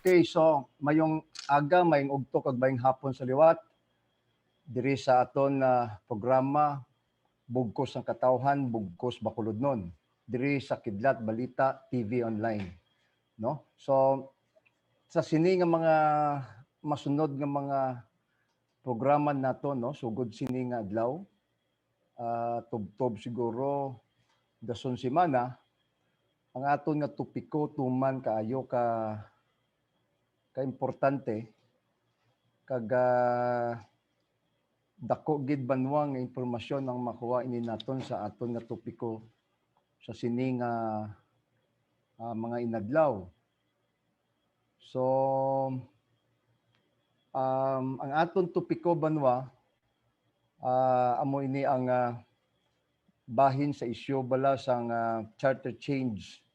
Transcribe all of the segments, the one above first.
Okay, so mayong aga, mayong ugto kag mayong hapon sa liwat. Diri sa aton programa BUGKOS ang Katawhan, BUGKOS BACOLODNON. Diri sa Kidlat Balita TV Online, no? So sa sini nga mga masunod nga mga programa nato, no, sugod sini nga adlaw, tubtob siguro dason semana, ang aton nga topiko tuman kaayo ka-importante kag dako gid banwa nga impormasyon ang makuha ini naton sa aton nga topiko sa sini nga mga inadlaw. So ang aton topiko banwa amo ini ang bahin sa isyu bala sang charter change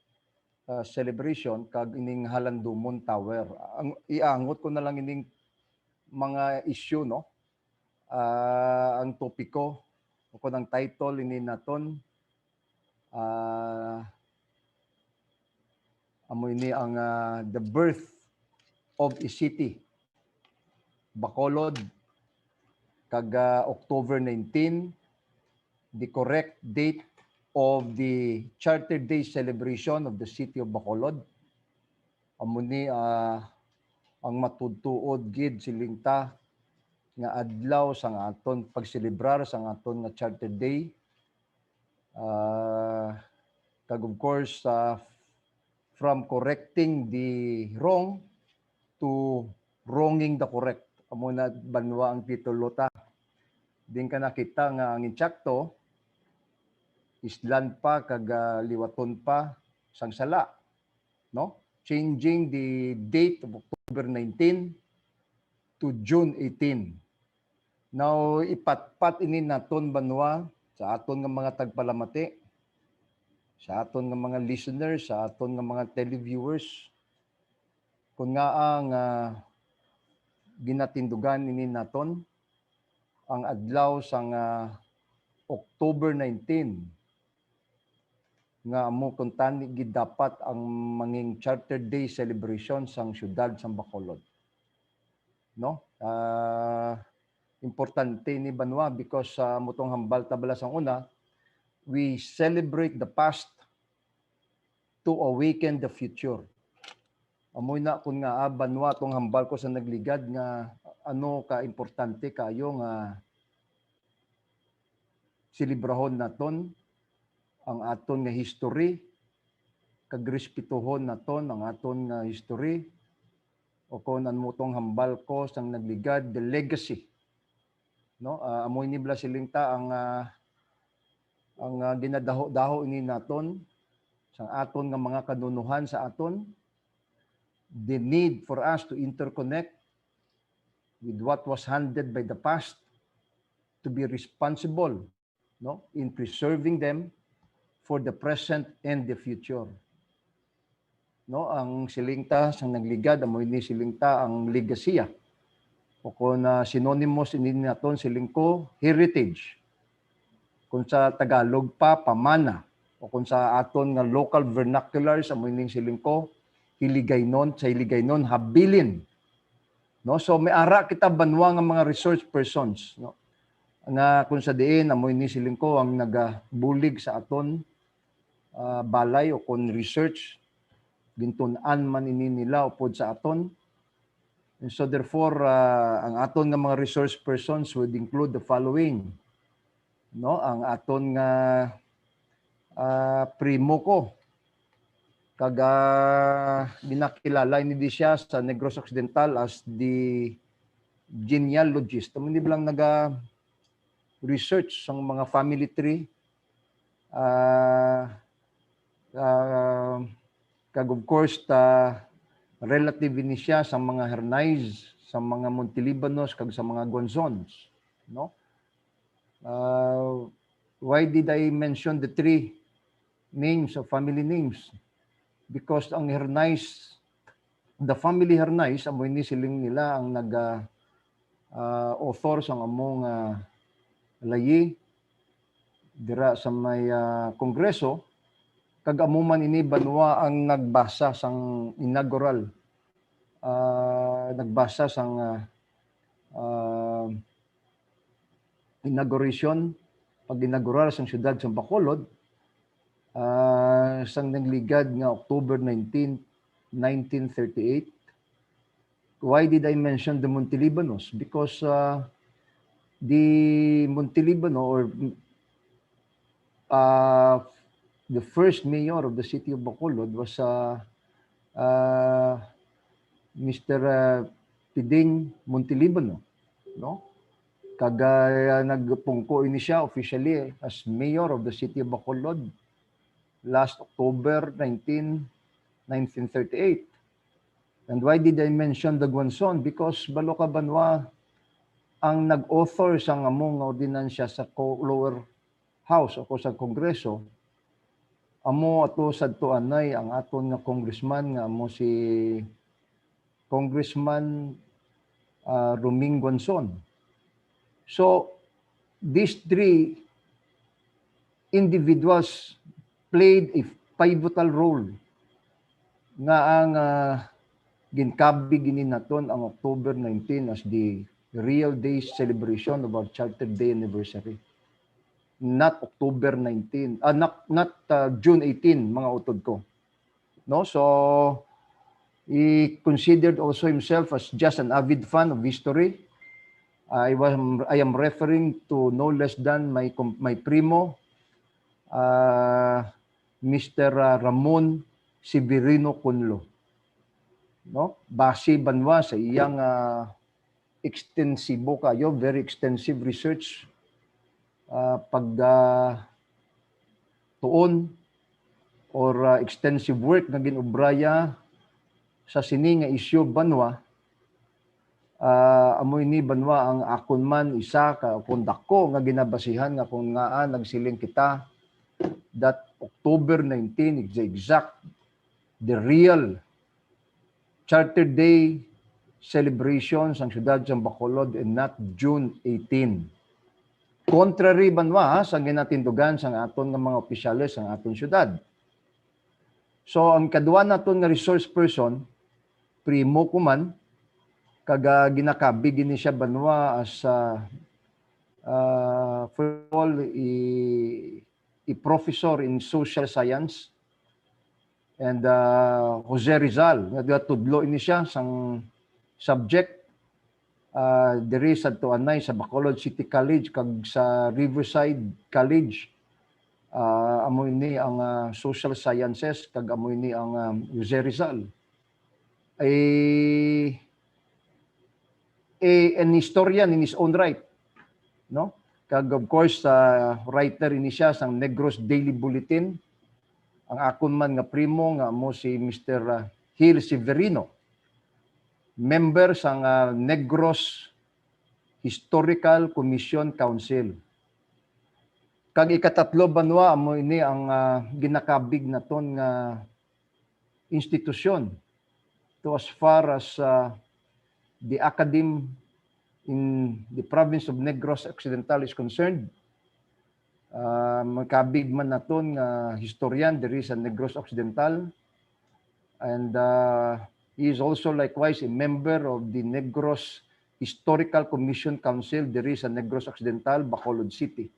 celebration kag ining Halandumon Tower. Ang iangot ko na lang ining mga issue, no? Ang topiko o ang title ini naton amo ini ang the birth of a city, Bacolod, kag October 19, the correct date of the Charter Day celebration of the city of Bacolod. Amo ni ang matudtuod gid silingta nga adlaw sang aton pagselebrar sang aton nga Charter Day. Kag of course from correcting the wrong to wronging the correct. Amo na banwa ang titulo ta. Din ka nakita nga ang insakto islan pa kag liwaton pa sang sala, no? Changing the date of October 19 to June 18. Now ipatpat ini naton banwa sa aton nga mga tagpalamati, sa aton nga mga listeners, sa aton nga mga televiewers, kung nga ang ginatindugan ini naton ang adlaw sang October 19 nga amo kuntan gid dapat ang manging Charter Day celebration sang syudad sang Bacolod, no? Importante ni banwa because mutong hambal tabala sang una, we celebrate the past to awaken the future. Amoy na kun nga banwa tong hambal ko sa nagligad nga ano ka importante kayo nga selebrahon naton ang aton nga history, kag respetuhon naton ang aton nga history, o kung anmutong hambal ko sang nagligad, the legacy, no? Amoy ni bla silingta ang ginadaho-daho ini naton sang aton nga mga kanunuhan sa aton, the need for us to interconnect with what was handed by the past, to be responsible, no, in preserving them for the present and the future. No, ang silingta sang nagligad amo ini silingta ang legasya. O kung synonymous ini naton silingko heritage. Kung sa Tagalog pa pamana, o kung sa aton nga local vernaculars amo ini silingko hiligaynon, sa hiligaynon habilin. No, so may ara kita banwa nga mga research persons, no, nga kung sa diin amo ini silingko ang nagabulig sa aton balay o kon research gintun-an man ini nila upod sa aton. And so therefore ang aton nga mga resource persons would include the following, no? Ang aton nga primo ko kag ginakilala ini di siya sa Negros Occidental as the genealogist. Hindi lang naga research sang mga family tree, kag of course relative ni siya sa mga Hernais, sa mga Montilibanos kag sa mga Gonzons, no? Why did I mention the three names of family names? Because ang Hernais, the family Hernais amo ini siling nila ang author sang among layi dira sa may kongreso, kag amo man ini banwa ang nagbasa sang inaugural nagbasa sang inauguration, pag-inaugural sang siyudad sa Bacolod, sang nagligad nga October 19, 1938. Why did I mention the Montilibanos? Because the Montilibano, or the first mayor of the city of Bacolod was Mr. Piding Montilibano, no? Kagaya nagpungko ini siya officially as mayor of the city of Bacolod last October 19, 1938. And why did I mention the Guanzon? Because Baloca Banwa ang nag-author sa among ordinansya sa lower house o sa kongreso. Amo ato sadto anay ang aton nga congressman nga amo si Congressman Roming Guanzon. So these three individuals played a pivotal role nga ang ginkabig gini naton ang October 19 as the real day celebration of our Charter Day anniversary. Not October 19, not June 18, mga utod ko. No, so he considered also himself as just an avid fan of history. I am referring to no less than my primo, Mr. Ramon Severino Cunlo. No, base banwa sa iyang extensibo kayo, very extensive research, tuon or extensive work na ginubraya sa sini nga isyu banwa. Amoy ni banwa ang akon man isa ka kondak ko nga ginabasihan nga kung nga nagsiling kita that October 19 is the exact, the real Charter Day celebration sa siyudad sa Bacolod and not June 18. Contrary banwa sa ginatindugan sa aton nga mga opisyales sa aton siyudad. So ang kadua naton nga resource person, primo ko man, kaga ginakabig ni siya banwa as first of all, a professor in social science. And Jose Rizal, nagtudlo ini siya sang subject diri sa tuanay sa Bacolod City College kag sa Riverside College. Amo ini ang social sciences kag amo ini ang Jose Rizal. An historian in his own right, no? Kag of course writer ini siya sang Negros Daily Bulletin. Ang akon man nga primo nga mo si Mr. Gil Severino, member sang Negros Historical Commission Council. Kag ikatatlo banwa amo ini ang ginakabig naton nga institusyon to as far as the academe in the province of Negros Occidental is concerned. Magkabig man naton nga historian diri sa Negros Occidental, and he is also likewise a member of the Negros Historical Commission Council diri sa Negros Occidental, Bacolod City.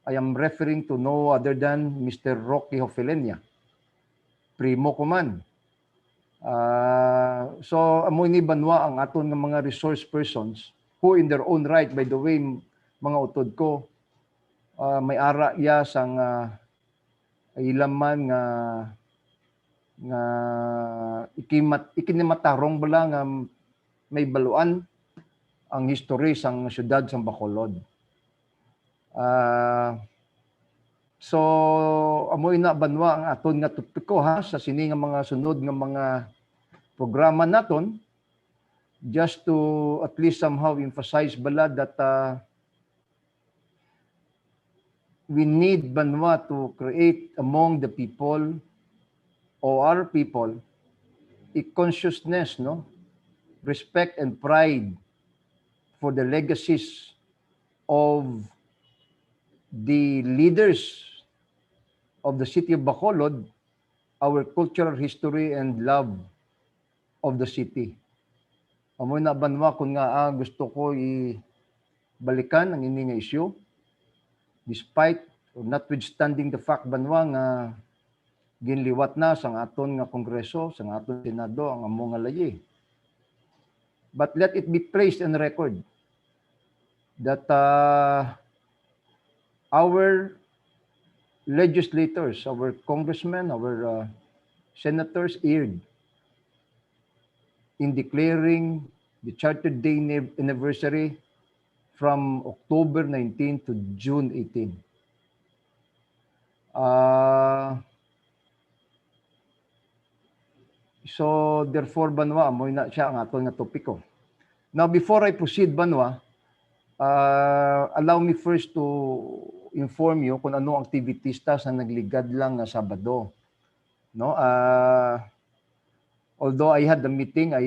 I am referring to no other than Mr. Rocky Hofelenia, primo ko man. So amo ni banwa ang aton nga mga resource persons who in their own right, by the way, mga utod ko, may ara ya sang ilaman nga ikinimatarong bala nga may baluan ang history sang siyudad sang Bacolod. So amoy na banwa ang aton nga topiko sa sini nga mga sunod nga mga programa naton, just to at least somehow emphasize bala that we need banwa to create among the people or our people a consciousness, no, respect and pride for the legacies of the leaders of the city of Bacolod, our cultural history and love of the city. Amoy na banwa kung nga gusto ko balikan ang ini nga issue, despite or notwithstanding the fact banwa nga ginliwat na sang aton nga Kongreso, sang aton Senado ang among nga layi. But let it be placed on record that our legislators, our congressmen, our senators erred in declaring the Charter Day anniversary from October 19 to June 18. So therefore banwa mo na siya ang aton nga topiko. Now before I proceed banwa, allow me first to inform you kung ano activities ta sa nagligad lang nga Sabado. No? Although I had a meeting, I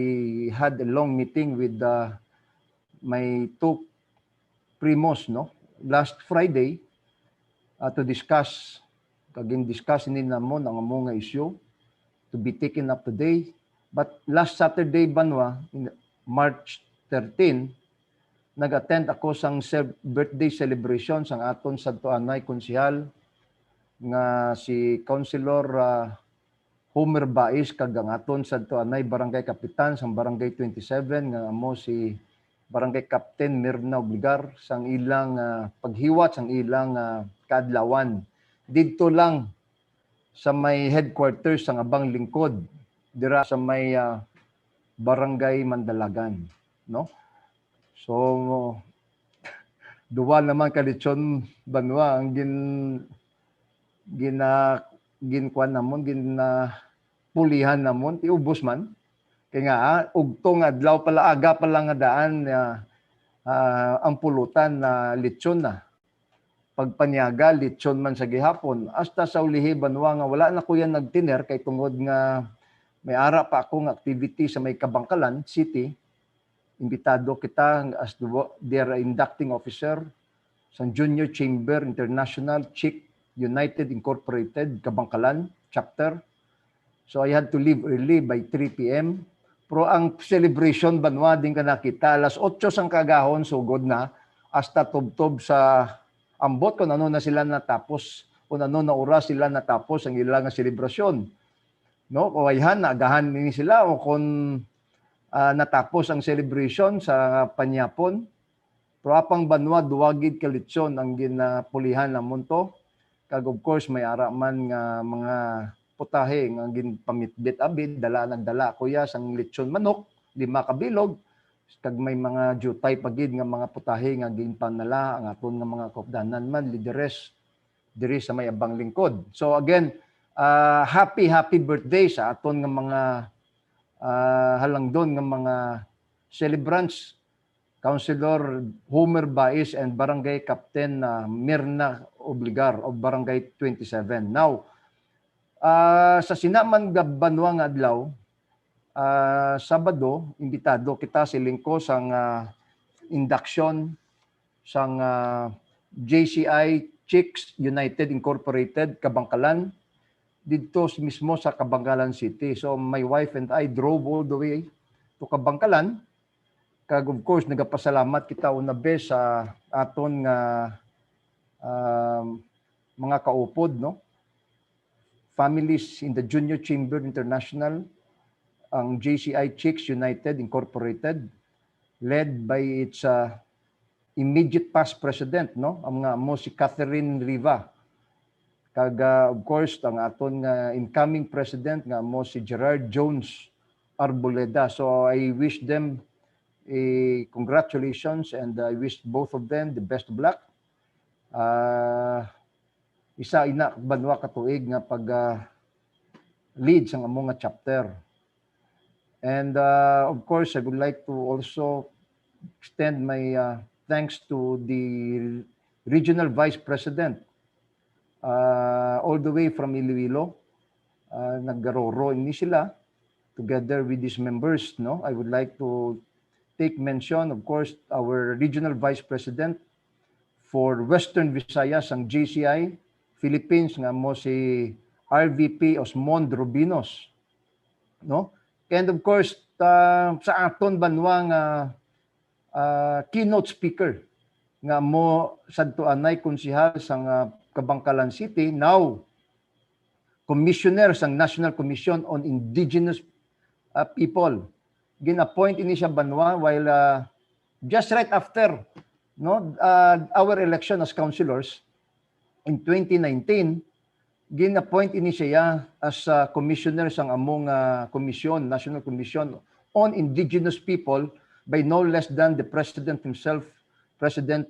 had a long meeting with my two primos, no? Last Friday to discuss, discuss namon ang among nga issue to be taken up today. But last Saturday banwa, March 13, nag-attend ako sang birthday celebration sang aton Santo Anay konsehal nga si Councilor Homer Bais kag ang aton Santo Anay Barangay Kapitan sang Barangay 27 nga amo si Barangay Captain Mirna Obligar sang ilang paghiwat sang ilang kaadlawan didto lang sa may headquarters sang Abang Lingkod dira sa may Barangay Mandalagan, no? So duwa naman kalitsyon banwa ang ginkuan namon pulihan namon ti ubos man kay nga ugtong adlaw pala aga pa lang nga daan ang pulutan na litsyon na pagpanyaga litsyon man sa gihapon hasta sa ulihi banwa nga wala na ko yan nagtiner kay tungod nga may ara pa akong activity sa may Kabangkalan City. Imbitado kita as their inducting officer sa Junior Chamber International Chick United Incorporated Kabangkalan chapter. So I had to leave early by 3 p.m. Pero ang celebration banwa din ka nakita alas 8 sang kagahon sugod na hasta tubtob sa ambot kung ano na sila natapos, kung ano na oras sila natapos ang ilang selebrasyon. No? O ayhan, agahan nini sila o kung natapos ang celebration sa Panyapon. Pero apang banwa, duwagid kalitsyon ang ginapulihan na munto. Kag of course, may araman nga mga putahe nga ginpamitbit abid, nagdala kuya sang litsyon manok, 5 kabilog, kag may mga jutay pagid nga mga putahe nga ginpanala ang aton nga mga kopdanan man lideres diri sa may Abang Lingkod. So again, happy birthday sa aton nga mga halangdon nga mga celebrants, Councilor Homer Bais and Barangay Captain Mirna Obligar of Barangay 27. Now, sa sinaman gabanwa nga adlaw, Sabado, imbitado kita silingko sang induction sang JCI Chicks United Incorporated Kabangkalan dito mismo sa Kabangkalan City. So my wife and I drove all the way to Kabangkalan. Kag of course nagapasalamat kita una bes sa aton nga mga kaupod, no? Families in the Junior Chamber International, ang JCI Chicks United Incorporated, led by its immediate past president, no? Ang nga mo si Catherine Riva. Kag of course ang aton nga incoming president nga mo si Gerard Jones Arboleda. So I wish them congratulations and I wish both of them the best of luck. Isa ina banwa katuig nga pag lead sa among nga chapter. And of course, I would like to also extend my thanks to the Regional Vice President all the way from Iloilo. Naggaroro ini sila together with these members. No, I would like to take mention, of course, our Regional Vice President for Western Visayas, ang JCI Philippines, nga mo si RVP Osmond Rubinos. No? And of course, sa aton banwa nga keynote speaker nga mo sadto anay konsehal sa Kabangkalan City, now commissioner sang National Commission on Indigenous People. Gin-appoint ini siya banwa while just right after our election as councilors in 2019, gin-appoint ini siya as commissioner sang among commission, National Commission on Indigenous People by no less than the President himself, President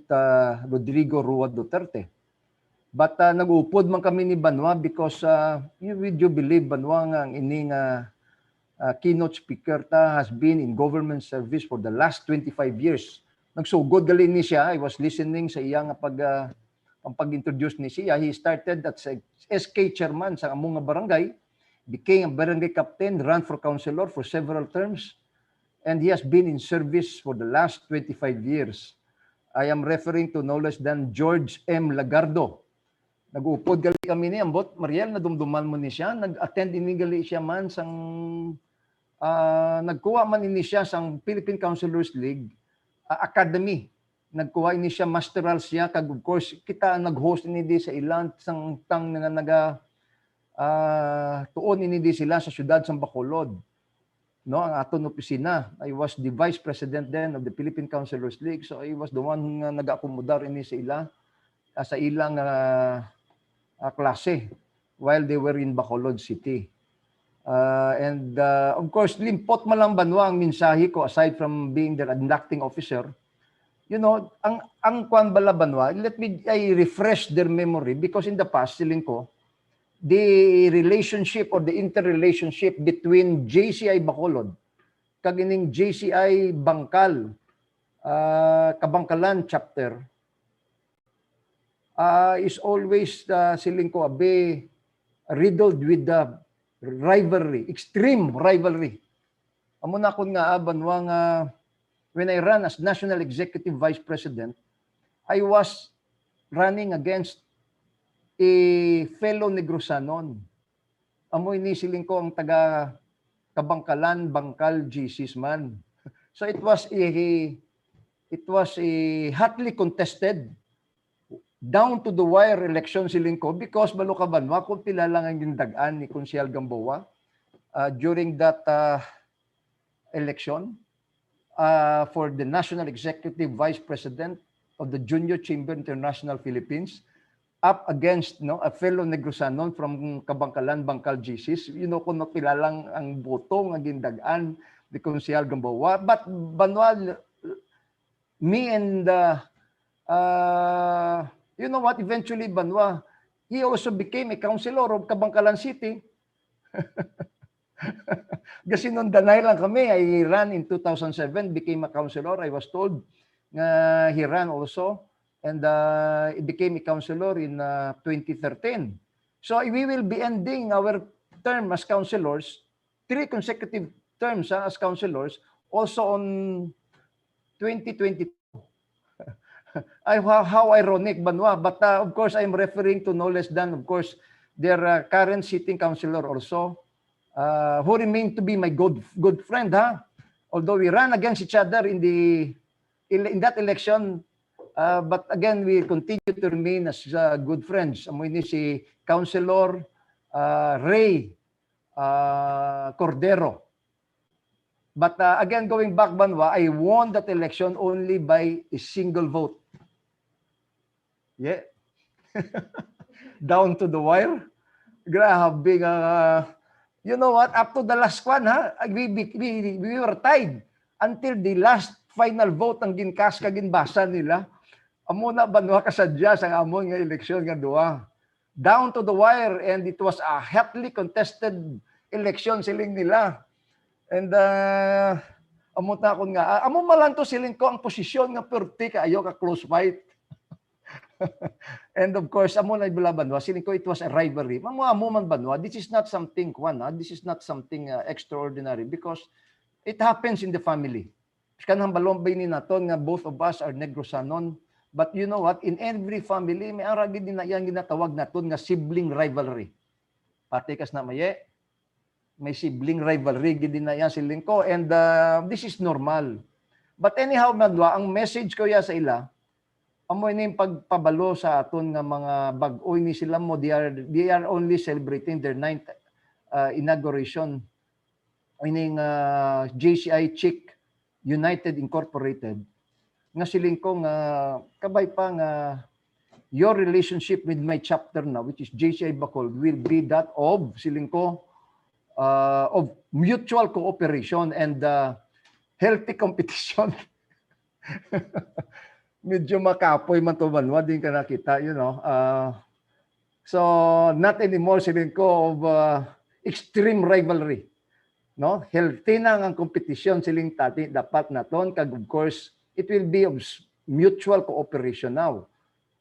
Rodrigo Rua Duterte. But nag-upod man kami ni Banwa because would you believe, Banwa, nga ang ining keynote speaker has been in government service for the last 25 years. Nagsugod gali ni siya. I was listening sa iyang pag-introduce ni siya. He started as SK chairman sa among barangay, became a barangay captain, ran for councilor for several terms, and he has been in service for the last 25 years. I am referring to no less than George M. Lagardo. Nag-upod gali kami ni ambot, Mariel, nadumduman mo ni siya. Nag-attend ini gali siya man sang nagkuha man ini siya sang Philippine Councilors League Academy. Nagkuha ini siya masteral siya, kag of course kita nag-host ini di sa ilang sang tang nga tuon ini di sila sa syudad sa Bacolod. No, ang aton opisina. I was the vice president then of the Philippine Councilors League, so I was the one nga nag-akomodar ini sa ilang klase while they were in Bacolod City. And of course, limpot man lang Banwa ang mensahe ko aside from being their conducting officer. You know, ang kwan bala Banwa, I refresh their memory because in the past, siling ko, the relationship or the interrelationship between JCI Bacolod kag ining JCI Bangkal Kabangkalan chapter is always siling ko riddled with the rivalry, extreme rivalry. Amo na kun nga Banwa nga when I ran as National Executive Vice President, I was running against a fellow Negrosanon. Amoy ni siling ko ang taga Kabangkalan, Bangkal, Jesus man. So it was a hotly contested down to the wire election siling ko because balo ka Banwa kung pila lang ang gindagan ni Konsyal Gamboa during that election for the National Executive Vice President of the Junior Chamber International Philippines up against a fellow Negrosanon from Kabangkalan, Bangkal, Jesus. You know, kung napilalang ang boto ng gindagaan ni Konsyal Gamboa. But Banwa, me and you know what, eventually Banwa, he also became a councilor of Kabangkalan City. Kasi nung danay lang kami, I ran in 2007, became a councilor. I was told he ran also. And it became a councilor in 2013. So we will be ending our term as councilors, 3 consecutive terms as councilors, also on 2022. How ironic, Banwa. But of course, I'm referring to no less than, of course, their current sitting councilor also, who remained to be my good friend. Although we ran against each other in that election, but again, we continue to remain as good friends. Amoy ni si Councilor Ray Cordero. But again, going back, Banwa, I won that election only by a single vote. Yeah. Down to the wire. Grabe you know what? Up to the last one, we were tied until the last final vote ang ginkas ginbasa nila. Amo na Banwa kasadya sa among nga eleksyon nga duwa. Down to the wire, and it was a hotly contested election siling nila. And amo ta kun nga amo malan to siling ko ang posisyon nga perti kaayo ka close fight. And of course amo na ibala Banwa siling ko it was a rivalry. Amo man Banwa, this is not something this is not something extraordinary because it happens in the family. Kanang balombay ni naton nga both of us are Negrosanon. But you know what? In every family, may aragid din na yan ginatawag naton nga sibling rivalry. Patikas na maye. may sibling rivalry gid na yan siling ko, and this is normal. But anyhow, madwa, ang message ko ya sa ila, amoy ni pagpabalo sa aton nga mga bag-oy ni sila mo, they are only celebrating their 9th inauguration ining JCI Chick United Incorporated. Nga siling ko nga kabay pa nga your relationship with my chapter now, which is JCI Bacolod, will be that of siling ko of mutual cooperation and healthy competition. Medyo makapoy man to banwa din ka nakita, you know. So not anymore siling ko of extreme rivalry, no? Healthy na ang competition siling tati dapat naton kag of course it will be of mutual cooperation now.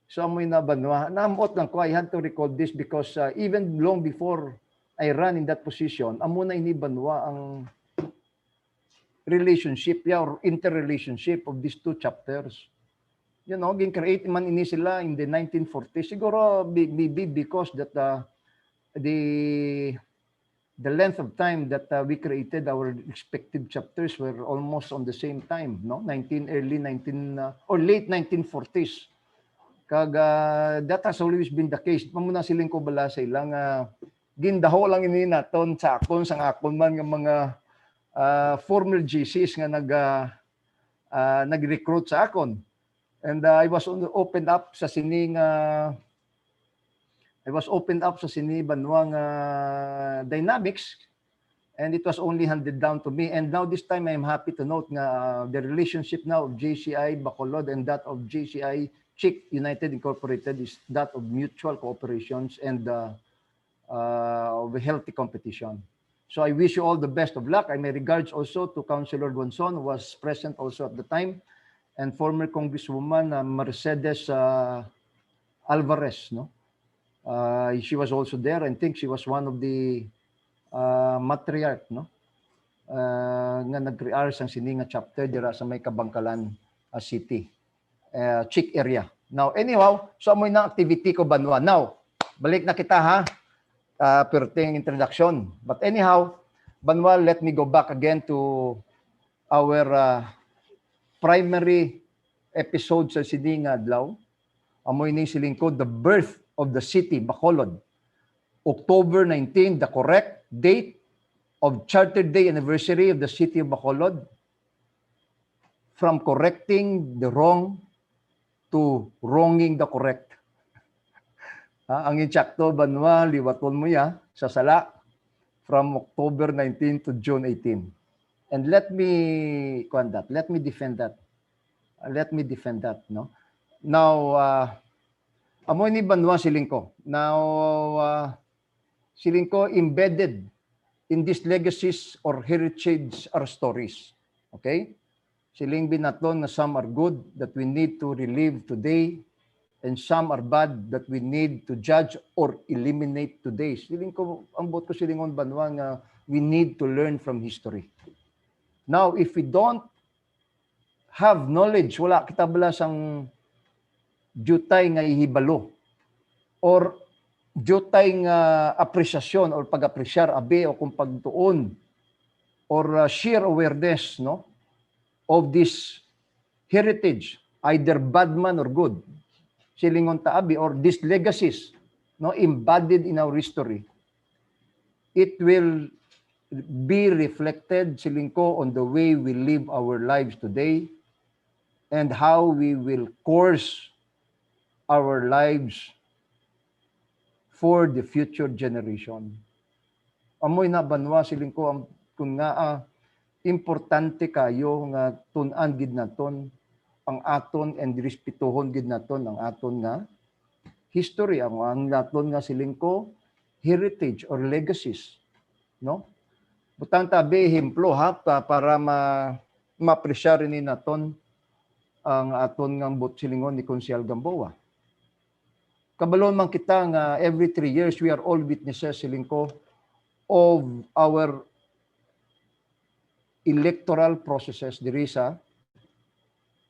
So amoy na banwa, naamot lang ko, I had to recall this because even long before I ran in that position, amo na ini banwa ang relationship or interrelationship of these two chapters. You know, gin-create man ini sila in the 1940s. Siguro maybe because that the length of time that we created our respective chapters were almost on the same time, no? Early 19 or late 1940s. Kag that has always been the case. Mamuna siling ko bala sa ilang gindaho lang ini naton sa akon man nga mga former GCs nga nag-recruit sa akon. And I was opened up sa sining banwang dynamics, and it was only handed down to me. And now this time I'm happy to note nga the relationship now of JCI Bacolod and that of JCI Chick United Incorporated is that of mutual cooperations and of a healthy competition. So I wish you all the best of luck. I may regards also to Councilor Gonzon, who was present also at the time, and former Congresswoman Mercedes Alvarez, no? She was also there. I think she was one of the matriarch, no? Nga nag-rear sang sininga chapter dira sa may Kabangkalan City, Chick area. Now, anyhow, so amoy na activity ko banwa. Now, balik na kita ha. Perting introduction. But anyhow, banwa, let me go back again to our primary episode sa sining adlaw. Amoy ning siling ko, the birth of the city Bacolod. October 19, the correct date of Charter Day anniversary of the city of Bacolod. From correcting the wrong to wronging the correct. Ang insakto banwa, liwaton mo ya sa sala from October 19 to June 18. And let me defend that. No? Now, amoy ni banwa siling ko. Now, siling ko embedded in these legacies or heritage are stories. Okay? Siling binaton na some are good that we need to relive today, and some are bad that we need to judge or eliminate today. Siling ko, ang bot ko silingon banwa nga we need to learn from history. Now, if we don't have knowledge, wala kita bala sang jutay nga ihibalo or jutay nga apresyasyon or pag-apresyar abe o kung pagtuon or sheer awareness, no, of this heritage, either bad man or good. Silingon taabi or these legacies, no, embodied in our history, it will be reflected siling ko on the way we live our lives today and how we will course our lives for the future generation. Amoy na banwa siling ko kung nga importante kayo nga tun-an gid naton ang aton and respetuhon gid naton ang aton nga history, ang naton nga siling ko heritage or legacies, no? Butang tabi hemplo ha para ma-apresyar ni naton ang aton nga bot silingon ni Konsyal Gamboa. Kabalon man kita nga every 3 years we are all witnesses siling ko of our electoral processes diri sa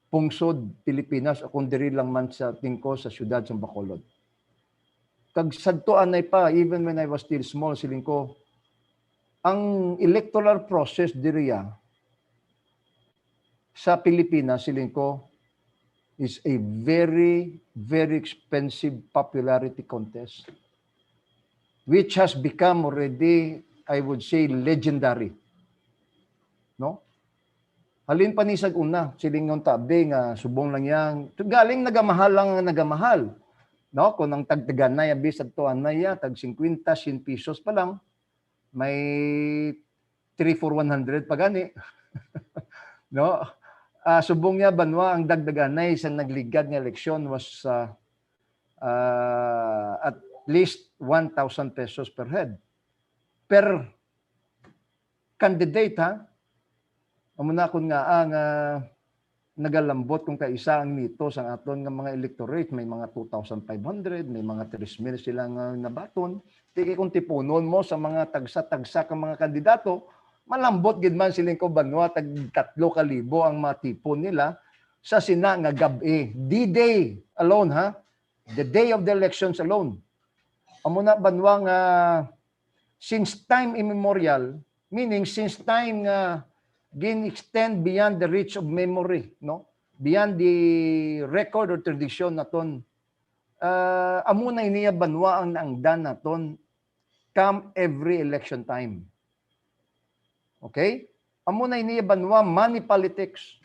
pungsod Pilipinas o kung diri lang man sa tingko sa syudad sa Bacolod. Kag sadto anay pa, even when I was still small, siling ko, ang electoral process diriya sa Pilipinas, siling ko, is a very, very expensive popularity contest, which has become already, I would say, legendary. No? Halin pa ni una, siling ng tabi nga subong lang yang, galing nagamahal lang nagamahal. No, kung ang tagtagan na yabi sa tuan na ya, tag 50, 100 pesos pa lang, may 3 for 100 pa gani. No? Subong niya banwa ang dagdagan na isang nagligad nga eleksyon was at least 1,000 pesos per head. Per candidate, ha? Amuna kun nga ang nagalambot kung kaisa ang nito sa aton nga mga electorate, may mga 2,500, may mga 3,000 silang nabaton. Tiki kung tipunon mo sa mga tagsa-tagsa ka mga kandidato, malambot gid man siling ko banwa tag 3,000 ang matipon nila sa sina nga gabi. D-Day alone, ha? The day of the elections alone. Amuna banwa nga since time immemorial, meaning since time nga gin-extend beyond the reach of memory, no? Beyond the record or tradition naton. Amo na iniya banwa ang naangdan naton come every election time. Okay? Amo na iniya banwa money politics.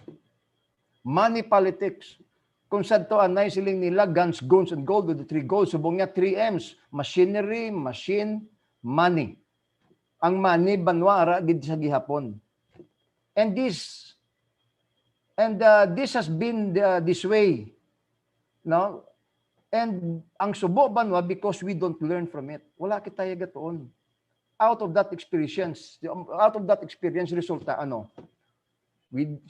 Money politics. Kung sadto anay siling nila guns, guns, and gold with the 3 goals, subong niya 3 M's. Machinery, machine, money. Ang money banwa ara gid sa gihapon. And this has been this way, no? And ang subo banwa because we don't learn from it. Wala kita gatoon. Out of that experience resulta ano?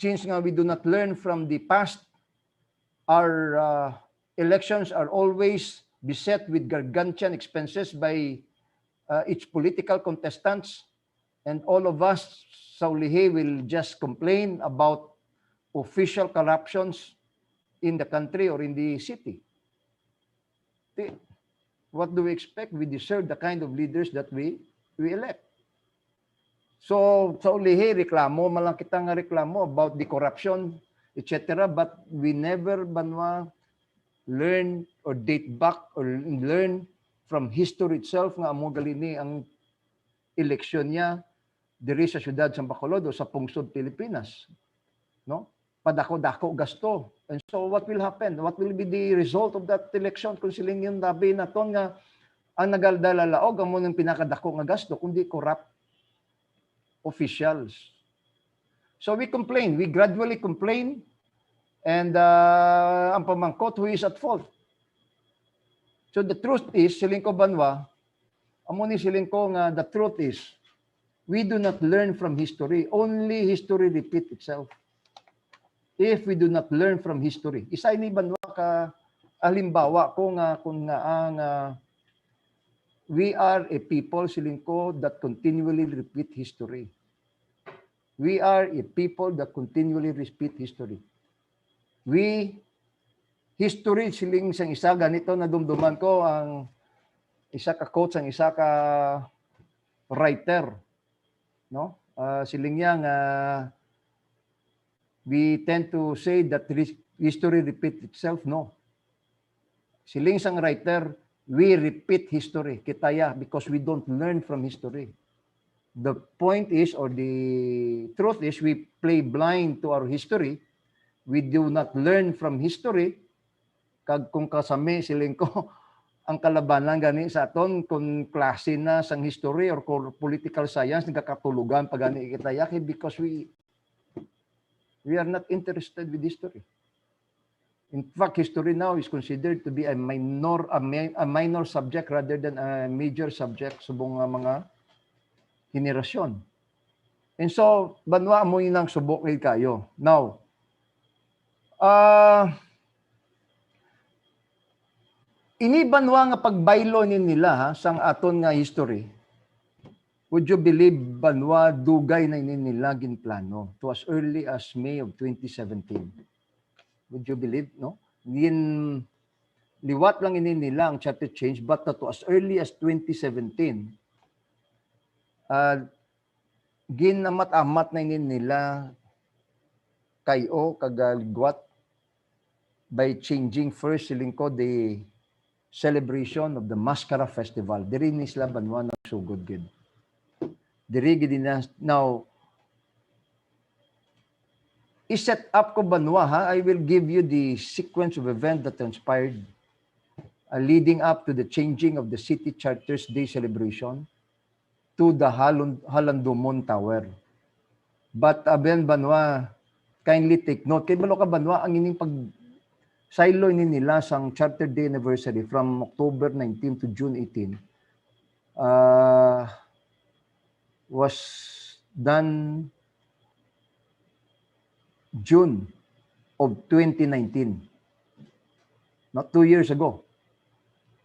Since nga we do not learn from the past, our elections are always beset with gargantuan expenses by each political contestants, and all of us Saulihe will just complain about official corruptions in the country or in the city. What do we expect? We deserve the kind of leaders that we elect. So, Saulihe, reklamo, malang kita nga reklamo about the corruption, etc. But we never banwa learn or date back or learn from history itself nga amo galini ang eleksyon niya diri sa siyudad sa Bacolod o sa pungsod Pilipinas, no? Padako-dako gasto. And so what will happen? What will be the result of that election kung siling yung labi na ton nga ang nagaldalalaog amo ng pinakadako nga gasto kundi corrupt officials. So we complain, we gradually complain, and ang pamangkot, who is at fault? So the truth is, siling ko banwa, amo ni siling ko nga the truth is, we do not learn from history. Only history repeat itself. If we do not learn from history. Isa ini banwa ka halimbawa kung ang we are a people, siling ko, that continually repeat history. We are a people that continually repeat history. History, siling sang isa, ganito na dumduman ko, ang isa ka quote, ang isa ka writer, no? Siling niya nga, we tend to say that history repeat itself. No. Siling sang writer, we repeat history, kitaya, because we don't learn from history. The point is, or the truth is, we play blind to our history. We do not learn from history. Kag kung kasami, siling ko, ang kalabanan gani sa aton kung klase na sang history or political science, nagkakatulugan pa gani kitaya, because we are not interested with history. In fact, history now is considered to be a minor subject rather than a major subject subong mga henerasyon. And so, banwa mo inang subok kayo. Now, ini banwa nga pagbaylo nila sang aton nga history. Would you believe banwa dugay na nila ginplano to as early as May of 2017? Would you believe, no? Liwat lang nila ang chapter change, but to as early as 2017, ginamat-amat na nila kayo kagaligwat by changing first siling ko the celebration of the Mascara Festival. Diri ni sila banwa na sugod gid. Diri gid na now i-set up ko banwa ha. I will give you the sequence of events that transpired leading up to the changing of the City Charters Day celebration to the Halandumon Tower. But aben banwa, kindly take note. Kay balo ka banwa, ang ining pag silo ini nila sang Charter Day anniversary from October 19 to June 18 was done June of 2019. Not 2 years ago.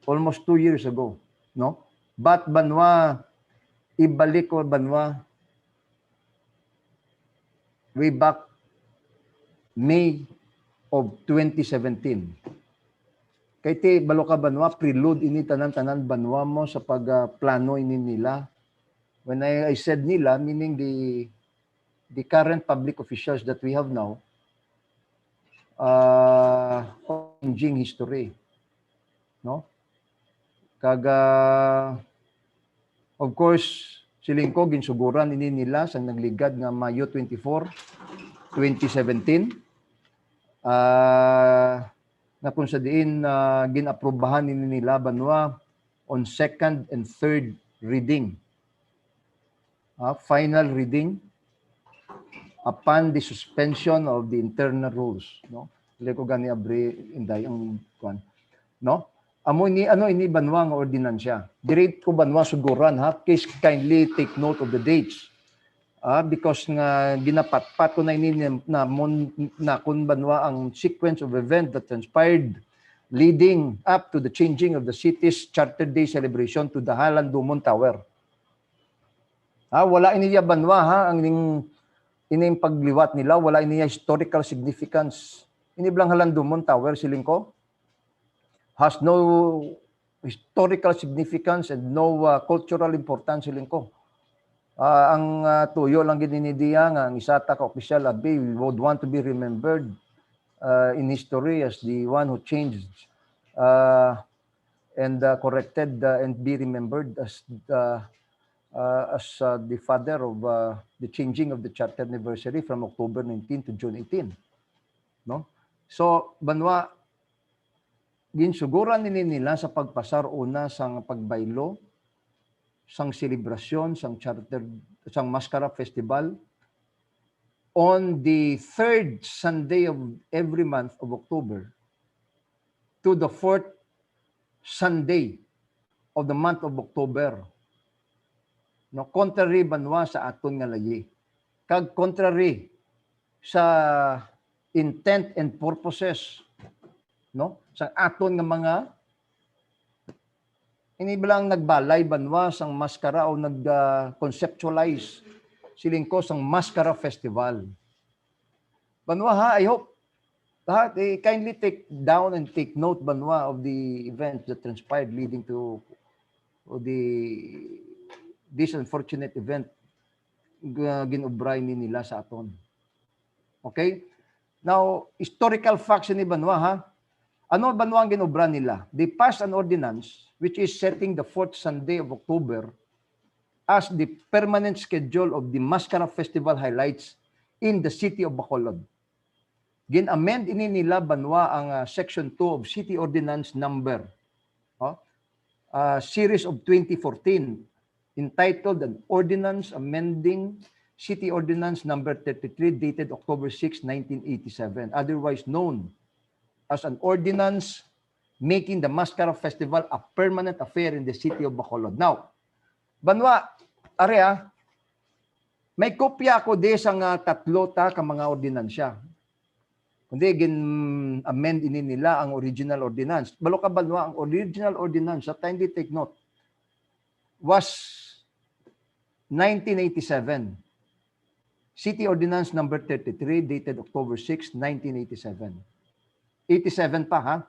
Almost 2 years ago. No? But banwa, ibalik ko banwa way back May of 2017. Kay ti balo ka banwa, prelude ini tanan-tanan banwa mo sa pagplano ini nila. When I said nila, meaning the current public officials that we have now, changing history. No? Of course, siling ko, ginsuguran ini nila sa nagligad nga Mayo 24, 2017. Na kung sa diin ginaprubahan ini nila banwa on second and third reading. Final reading upon the suspension of the internal rules. No? Dili ko gani abre inday ang kuan. No? Amo ni ano ini banwa nga ordinansya. Direct ko banwa suguran ha. Please kindly take note of the dates. Because nga ginapatpat ko na ini na kun banwa ang sequence of event that transpired leading up to the changing of the city's Charter Day celebration to the Halandumon Tower. Wala iniya banwa ha ang ining pagliwat nila, wala iniya historical significance. Iniblang Halandumon Tower siling ko has no historical significance and no cultural importance siling ko. Ang tuyo lang gininidiya nga ang isata ka official abi would want to be remembered in history as the one who changed and corrected and be remembered as the father of the changing of the charter anniversary from October 19 to June 18. No? So banwa ginsuguran nila sa pagpasar una sang pagbaylo sang selebrasyon, sang charter, sang Mascara Festival on the third Sunday of every month of October to the fourth Sunday of the month of October. No, contrary banwa sa aton nga layi. Kag contrary sa intent and purposes no sa aton nga mga inibilang nagbalay banwa sang maskara o nag-conceptualize siling ko sang Mascara Festival. Banwa ha, I hope kindly take down and take note banwa of the events that transpired leading to this unfortunate event ginubray ni nila sa aton. Okay? Now, historical facts ni banwa ha. Ano banwa ang ginubra nila? They passed an ordinance which is setting the fourth Sunday of October as the permanent schedule of the Mascara Festival highlights in the city of Bacolod. Gin-amend ini nila banwa ang Section 2 of City Ordinance Number Series of 2014 entitled An Ordinance Amending City Ordinance Number 33 dated October 6, 1987, otherwise known as an ordinance making the Mascara Festival a permanent affair in the city of Bacolod. Now, banwa, area, may kopya ko di sang tatlo ta ka mga ordinansya. Kundi gin-amend ini nila ang original ordinance. Balo ka banwa, ang original ordinance, at kindly take note, was 1987. City Ordinance Number 33 dated October 6, 1987. 87 pa ha.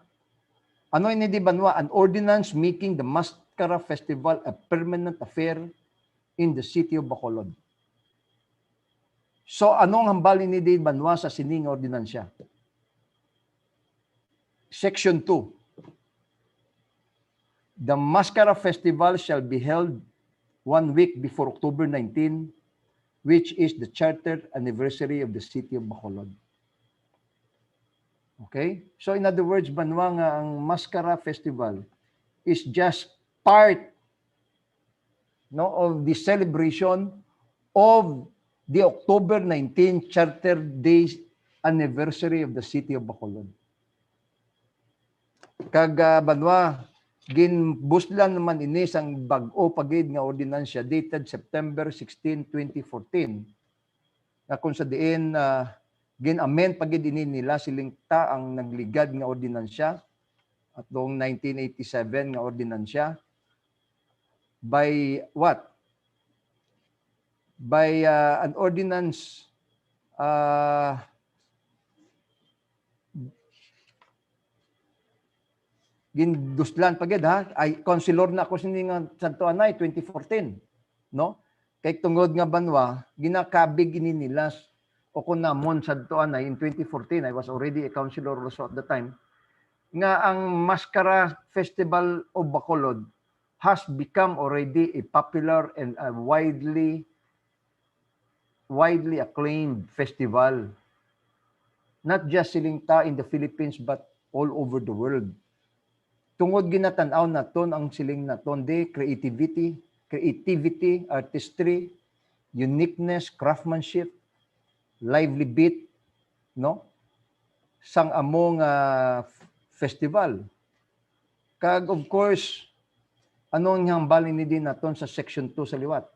Ano ini di banwa? An ordinance making the Mascara Festival a permanent affair in the city of Bacolod. So anong hambalin ni Dave Banwa sa sining ordinansya? Section 2. The Mascara Festival shall be held 1 week before October 19, which is the charter anniversary of the city of Bacolod. Okay? So in other words, Banwa nga ang Mascara Festival is just part of the celebration of the October 19 Charter Day anniversary of the city of Bacolod. Kag Banwa, ginbuslan naman ini sang bag-o pagid nga ordinansya dated September 16, 2014. Na kung sa diin gin-amend pagid ini nila silingta ang nagligad nga ordinansya at noong 1987 nga ordinansya by what? By an ordinance ginduslan pagid ay konsilor na ako sini nga sadto anay 2014 no kay tungod nga Banwa ginakabig ini nila o kun namon sadto anay in 2014 I was already a councilor also at the time nga ang Mascara Festival of Bacolod has become already a popular and a widely acclaimed festival, not just silingta in the Philippines but all over the world. Tungod ginatanaw naton ang siling naton de creativity, artistry, uniqueness, craftsmanship, lively beat, no? Sang among festival. Kag of course, anong hambalin ni din naton sa section 2 sa liwat?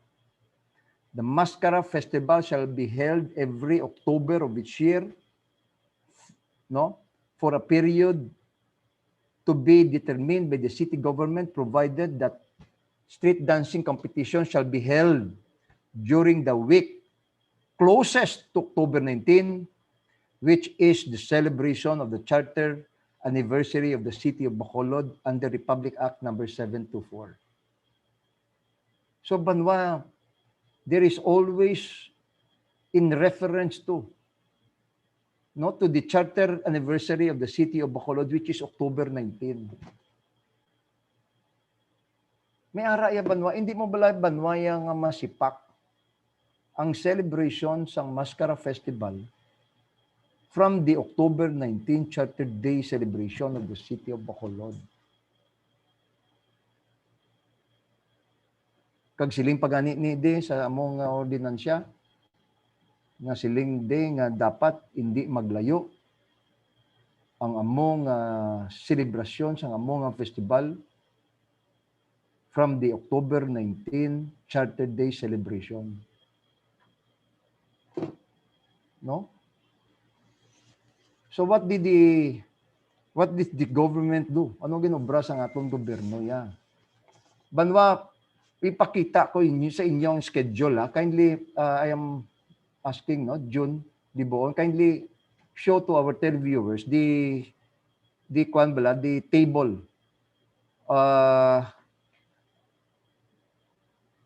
The Mascara Festival shall be held every October of each year, no? For a period to be determined by the city government, provided that street dancing competition shall be held during the week closest to October 19, which is the celebration of the charter anniversary of the city of Bacolod under Republic Act number 724. So Banwa, there is always in reference to the charter anniversary of the city of Bacolod, which is October 19. May ara ya Banwa, hindi mo bala Banwa yang masipak ang celebration sang Mascara Festival from the October 19 Charter Day celebration of the city of Bacolod. Kag siling pagani ni de sa among ordinansya nga siling de nga dapat hindi maglayo ang among selebrasyon sa among festival from the October 19 Charter Day celebration. No? So what did the government do? Ano ginobra sa atong gobyerno ya? Banwa, ipakita ko inyo sa inyong schedule kindly I am asking June Diboon, kindly show to our televiewers the table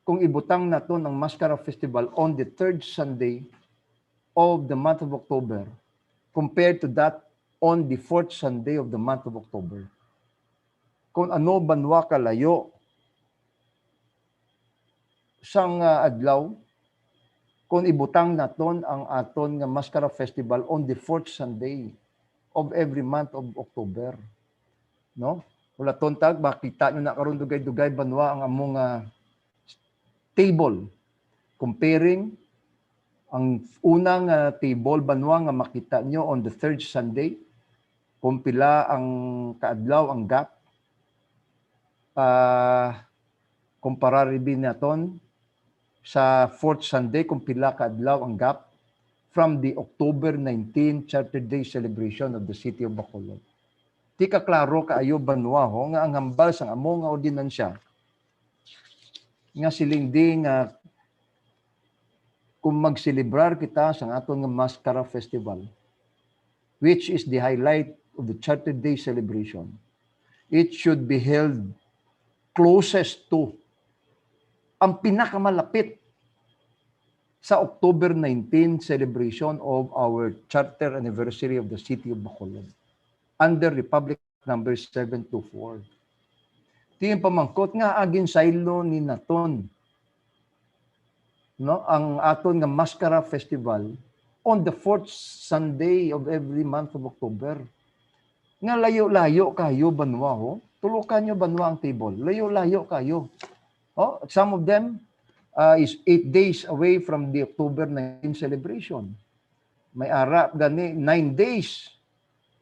kung ibutang nato ng Mascara Festival on the third Sunday of the month of October compared to that on the fourth Sunday of the month of October. Kung ano Banwa kalayo sang adlaw kung ibutang naton ang aton nga Mascara Festival on the fourth Sunday of every month of October. No? Wala tontag, makita nyo na karon dugay-dugay Banwa ang among table. Comparing ang unang table Banwa nga makita nyo on the third Sunday, kung pila ang kaadlaw ang gap, comparable naton sa fourth Sunday kung pila kaadlaw ang gap from the October 19 Charter Day celebration of the city of Bacolod. Di ka klaro kaayo Banwa nga ang hambal sang among ordinansya nga siling nga kung magselebrar kita sa aton nga Mascara Festival, which is the highlight of the Charter Day celebration, it should be held closest to ang pinakamalapit sa October 19 celebration of our charter anniversary of the City of Bacolod under Republic number 724. Tingin pamangkot nga agin saylo ni naton, no, ang aton nga Mascara Festival on the 4th Sunday of every month of October. Nga layo-layo kayo banwa ho. Tulukan nyo banwa ang table. Layo-layo kayo. Oh, some of them is 8 days away from the October 19 celebration. May ara gani 9 days.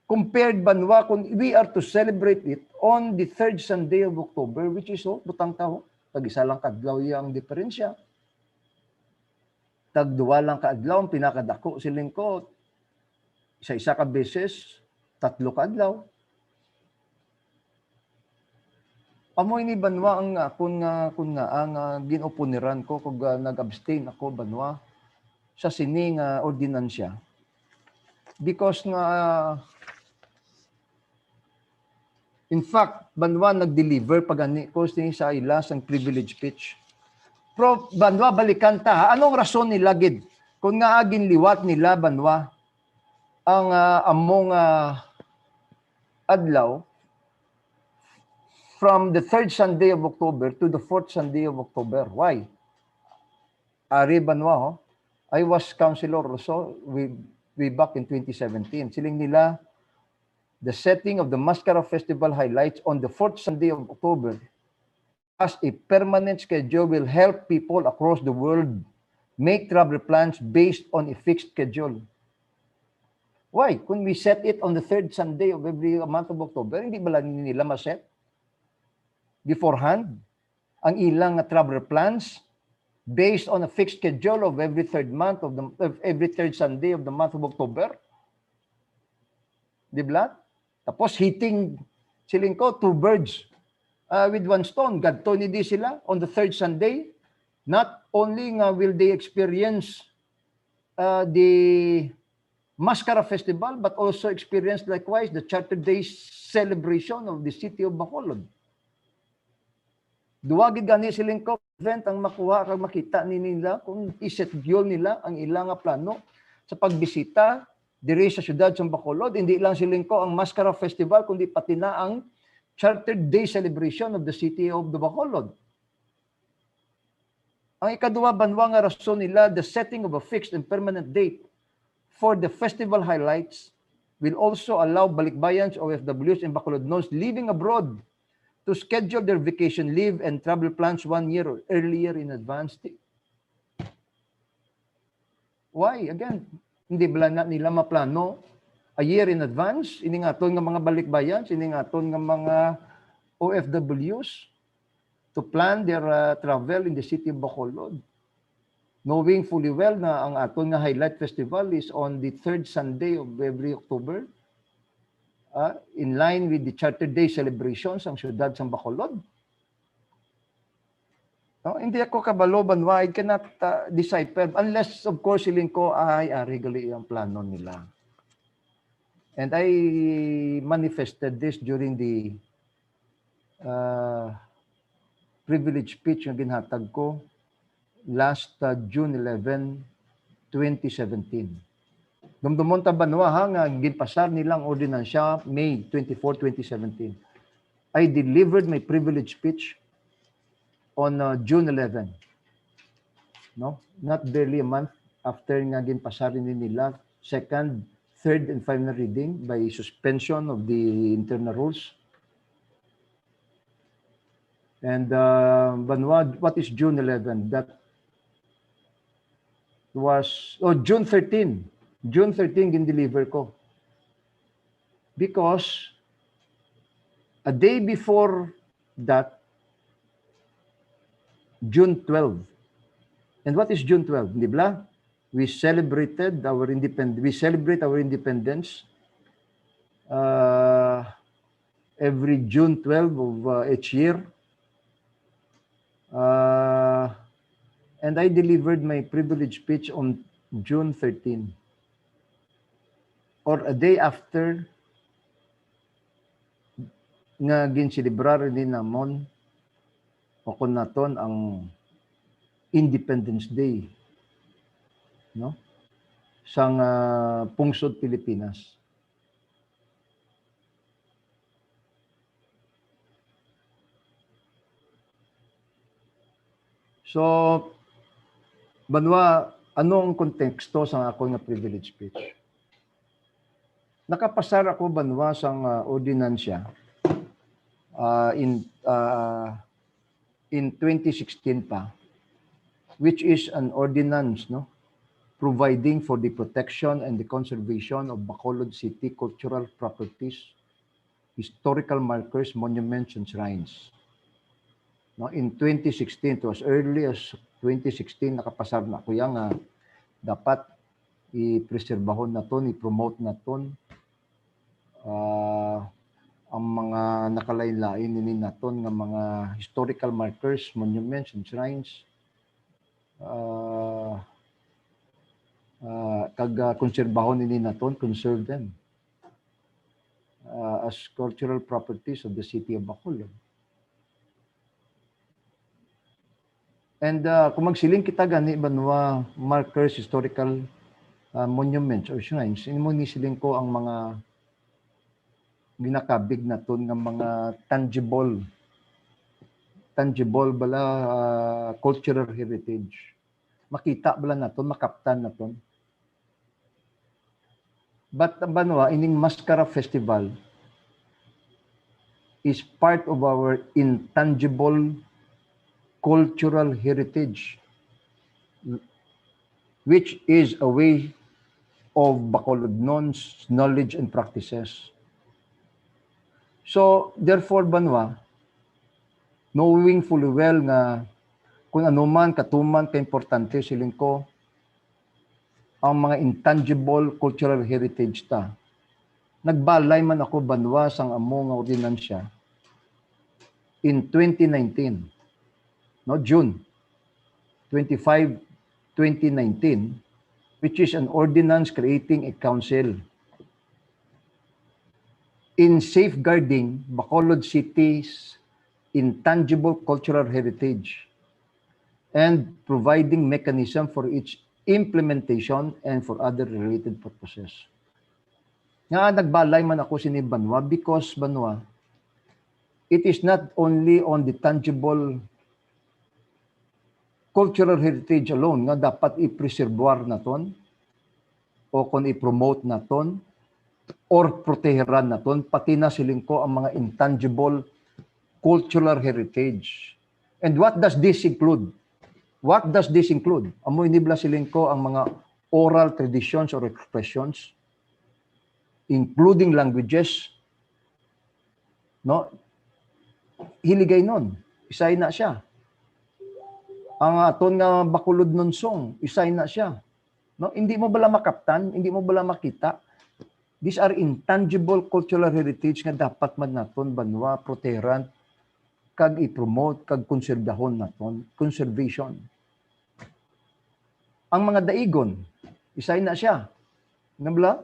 Compared banwa kung we are to celebrate it on the 3rd Sunday of October, which is butang taho, tag-isa lang kadlaw yung diferensya. Tagduwa lang kaadlaw ang pinakadako siling ko. Isa-isa ka beses, 3 kaadlaw. Amoy ni banwa ang kun nga ang ginoponiran ko kung nag-abstain ako banwa sa sining ordinansya. Because nga in fact banwa nag-deliver pagani ko sa ila sang privilege speech. Pro banwa balikan ta, anong rason nila gid kung nga agin liwat nila banwa ang among adlaw from the 3rd Sunday of October to the 4th Sunday of October. Why? Ari banwa ho, I was councilor also way back in 2017. Siling nila the setting of the Mascara Festival highlights on the 4th Sunday of October as a permanent schedule will help people across the world make travel plans based on a fixed schedule. Why? Kung we set it on the 3rd Sunday of every month of October, hindi ba lang nila ma-set beforehand ang ilang travel plans based on a fixed schedule of every 3rd month of every 3rd Sunday of the month of October? Di ba? Tapos hitting siling ko 2 birds with 1 stone. Gadto ni di sila on the 3rd Sunday. Not only will they experience the Mascara Festival, but also experience likewise the Charter Day celebration of the City of Bacolod. Duwagid gani siling ko event ang makuha kag makita ni nila kung isetgyol nila ang ilang plano sa pagbisita diri sa syudad sa Bacolod. Hindi lang siling ko ang Mascara Festival kundi pati na ang Charter Day celebration of the City of the Bacolod. Ang ikaduwa banwa nga rason nila, the setting of a fixed and permanent date for the festival highlights will also allow balikbayans OFWs and Bacolodnons living abroad to schedule their vacation leave and travel plans 1 year or earlier in advance. Why? Again, hindi ba na nila maplano a year in advance? Ini nga aton nga mga balikbayans, ini nga aton nga mga OFWs to plan their travel in the City of Bacolod. Knowing fully well na ang aton nga highlight festival is on the 3rd Sunday of every October. In line with the Charter Day celebrations ang syudad sa Bacolod. Hindi ako kabalo banwa, I cannot decipher unless of course siling ko ay regali ang plano nila. And I manifested this during the privilege speech na ginhatag ko last June 11, 2017. Dumdumon ta banwa nga ginpasar nilang ordinansya May 24, 2017. I delivered my privilege speech on June 11. No, not barely a month after nga ginpasar nila second, third, and final reading by suspension of the internal rules. And banwa, what is June 11? That was June 13. June 13 gin-deliver ko. Because a day before that, June 12. And what is June 12? Di ba? We celebrate our independence every June 12 of each year. And I delivered my privilege speech on June 13. Or a day after nga ginselebrar ni namon o kun naton ang Independence Day no? Sang pungsod Pilipinas. So, banwa, anong konteksto sa ako nga privilege speech? Nakapasar ako banwa sang ordinansya in 2016 pa, which is an ordinance, no, providing for the protection and the conservation of Bacolod City cultural properties, historical markers, monuments, and shrines. No, in 2016, it was early as 2016, nakapasar na ko yang dapat i-preserbahon naton, i-promote naton ang mga nakalain-lain nini naton nga mga historical markers, monuments, and shrines. Kag konserbahon nini naton, conserve them as cultural properties of the city of Bacolod. And kung magsiling kita gani banwa markers, historical monuments or shrines, mo ni siling ko ang mga ginakabig naton nga mga tangible bala cultural heritage. Makita bala naton, makaptan naton. But banwa ining Mascara Festival is part of our intangible cultural heritage, which is a way of Bacolodnon's knowledge and practices. So, therefore, banwa, knowing fully well nga kung anuman katuman ka-importante siling ko ang mga intangible cultural heritage ta. Nagbalay man ako banwa sang amo nga ordinansya in 2019. No, June 25, 2019, which is an ordinance creating a council in safeguarding Bacolod City's intangible cultural heritage and providing mechanism for its implementation and for other related purposes. Nga nagbalay man ako sini banwa because banwa, it is not only on the tangible cultural heritage alone nga dapat i-preservoir naton o kung i-promote naton or proteheran naton, pati na siling ko ang mga intangible cultural heritage. And what does this include? What does this include? Amo inibla siling ko ang mga oral traditions or expressions, including languages, no? Hiligay nun. Isay na siya. Ang aton nga Bacolodnon song, isay na siya. No? Hindi mo bala makaptan, hindi mo bala makita. These are intangible cultural heritage nga dapat man naton banwa proteran kag i-promote kag konserbahon naton, conservation. Ang mga daigon, isay na siya. Nabla?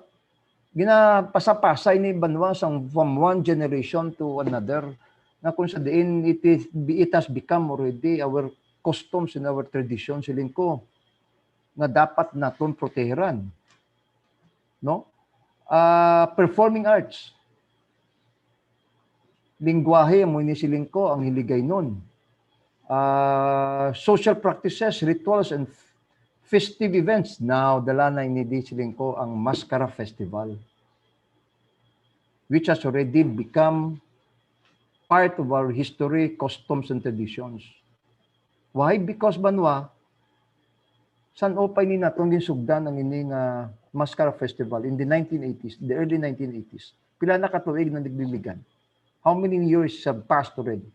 Ginapasapasay ni banwa sang from one generation to another na kung sa diin it has become already our customs and our traditions siling ko nga dapat naton proteheran, no? Performing arts, lingwahe mo ni siling ko ang hiligay nun. Social practices, rituals, and festive events. Now dala na ni siling ko ang Mascara Festival, which has already become part of our history, customs, and traditions. Why? Because banwa, san opay ni natong ginsugdan ang ining Mascara Festival in the 1980s, the early 1980s. Pila na katuig na nagliligan. How many years have passed already?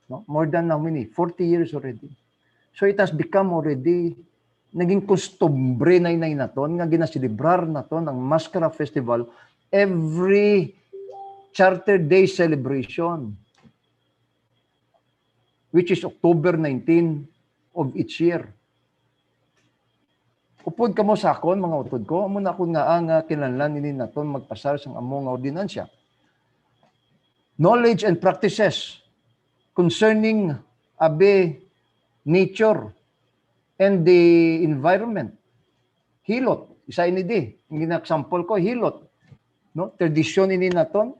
No? More than how many? 40 years already. So it has become already, naging kustombre na naton, nga ginasilibrar naton ang Mascara Festival every Charter Day celebration, which is October 19 of each year. Upod kamo sa akon, mga utod ko, amo na akong nga ang kinahanglan nini naton magpasar sang amo nga ordinansya. Knowledge and practices concerning nature and the environment hilot. Isa ini di. Ang example ko, hilot. No? Tradisyon ini naton.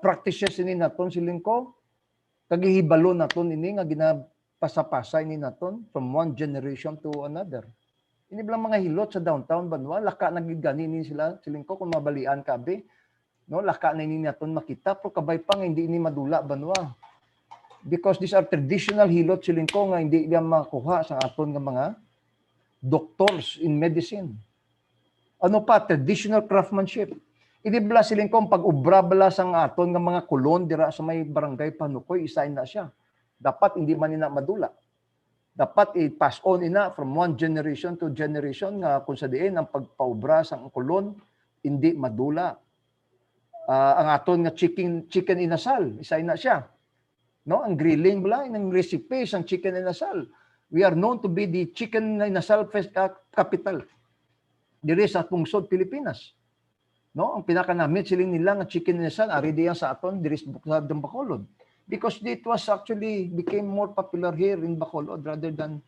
Practices ini naton siling ko. Kagihibalo naton ini nga ginapasa-pasa ini naton from one generation to another. Ini bilang mga hilot sa downtown Banwa, laka nagigani ni sila siling ko kung mabalian kabe. No, laka na ini naton makita pero kabay pa nga hindi ini madula Banwa. Because these are traditional hilot siling ko nga hindi niya makuha sa aton nga mga doctors in medicine. Ano pa, traditional craftsmanship. Ini bala siling ko pag-ubra bala sang aton nga mga kulon dira sa may barangay Panukoy, isain na siya. Dapat hindi man ina madula. Dapat i-pass on ina from one generation to generation nga kung sa diin ang pagpaubra sang kulon hindi madula. Ang aton nga chicken inasal, isain na siya. No, ang grilling bala ng recipe sang chicken inasal. We are known to be the chicken inasal capital diri sa pungsod Pilipinas. No, ang pinakanamit siling nila nga chicken inasal ari diyan sa aton diri sa Bacolod. Because it was actually became more popular here in Bacolod rather than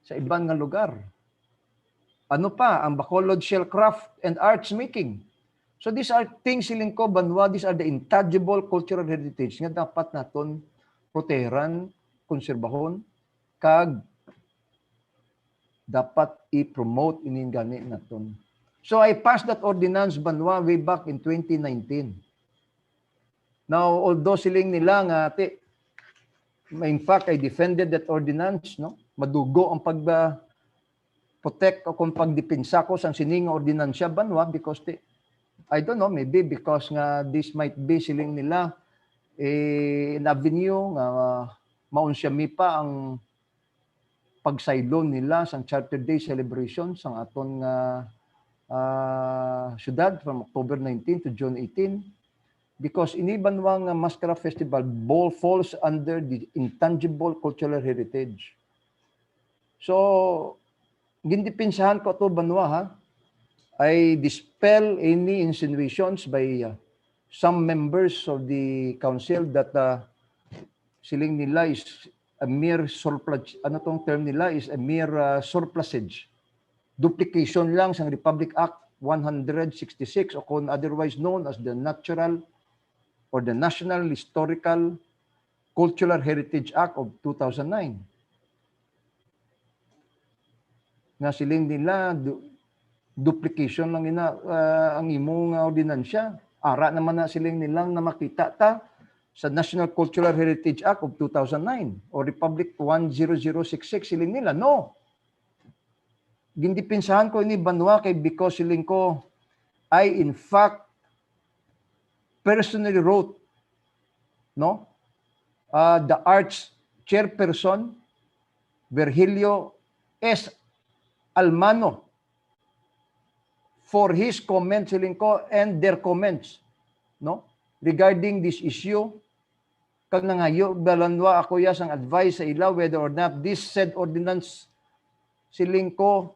sa ibang nga lugar. Ano pa, ang Bacolod shellcraft and arts making. So these are things siling ko Banwa, these are the intangible cultural heritage nga dapat naton proteran, konserbahon, kag dapat i-promote ining gani naton. So I passed that ordinance Banwa way back in 2019. Now, although siling nila nga ate, in fact, I defended that ordinance, no? Madugo ang pag-protect o kung pagdipinsa ko sa sining ordinansya Banwa because I don't know, maybe because nga this might be siling nila an avenue nga maunsyami pa ang pagsaylon nila sa Charter Day celebration sa aton nga syudad from October 19 to June 18. Because ini Banwa nga Mascara Festival falls under the intangible cultural heritage. So, gindipinsahan ko to Banwa ha. I dispel any insinuations by some members of the council that siling nila is a mere surplus. Ano tong term nila is a mere surplusage. Duplication lang sa Republic Act 166 o kung otherwise known as the Natural or the National Historical Cultural Heritage Act of 2009. Nga siling nila, duplication lang ang imong ordinansya. Ara naman na siling nilang na makita ta sa National Cultural Heritage Act of 2009 o Republic 10066 siling nila. No. Gindipinsahan ko ini Banwa kay because siling ko, I in fact personally wrote the arts chairperson Virgilio S. Almano for his comments siling ko and their comments regarding this issue. Kag nangayo Banwa ako sang advice sa ila whether or not this said ordinance siling ko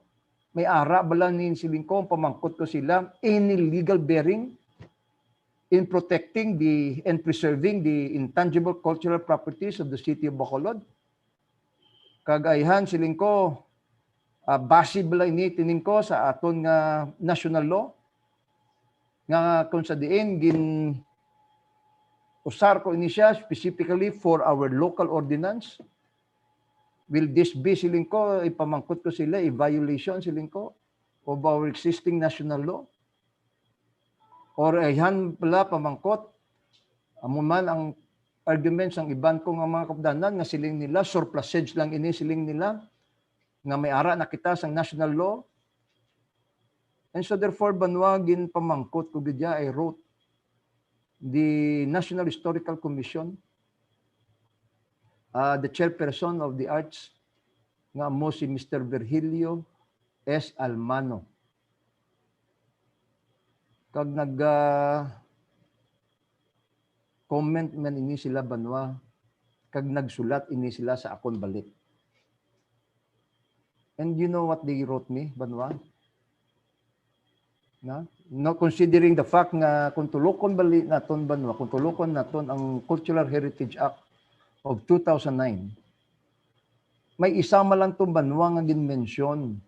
may ara bala nin siling ko pamangkot ko sila any legal bearing in protecting and preserving the intangible cultural properties of the city of Bacolod. Kagayhan siling ko, base bala ini tining ko sa aton nga national law, nga kung sa diin, usar ko ini siya specifically for our local ordinance. Will this be siling ko, ipamangkot ko sila, i-violation siling ko of our existing national law? Or ayhan pala pamangkot, amo man ang arguments ng iban ko nga mga kapdanan nga siling nila, surplusage lang ini siling nila, nga may ara na kita sa national law. And so therefore, Banwa, pamangkot ko gidya, I wrote the National Historical Commission, the chairperson of the arts, nga mo si Mr. Virgilio S. Almano. Kag comment man ini sila Banwa, kag nagsulat ini sila sa akon balik. And you know what they wrote me, Banwa? No, considering the fact nga kung tulokon balik naton Banwa, kung tulokon naton ang Cultural Heritage Act of 2009, may isama lang itong banwa nga gin-mention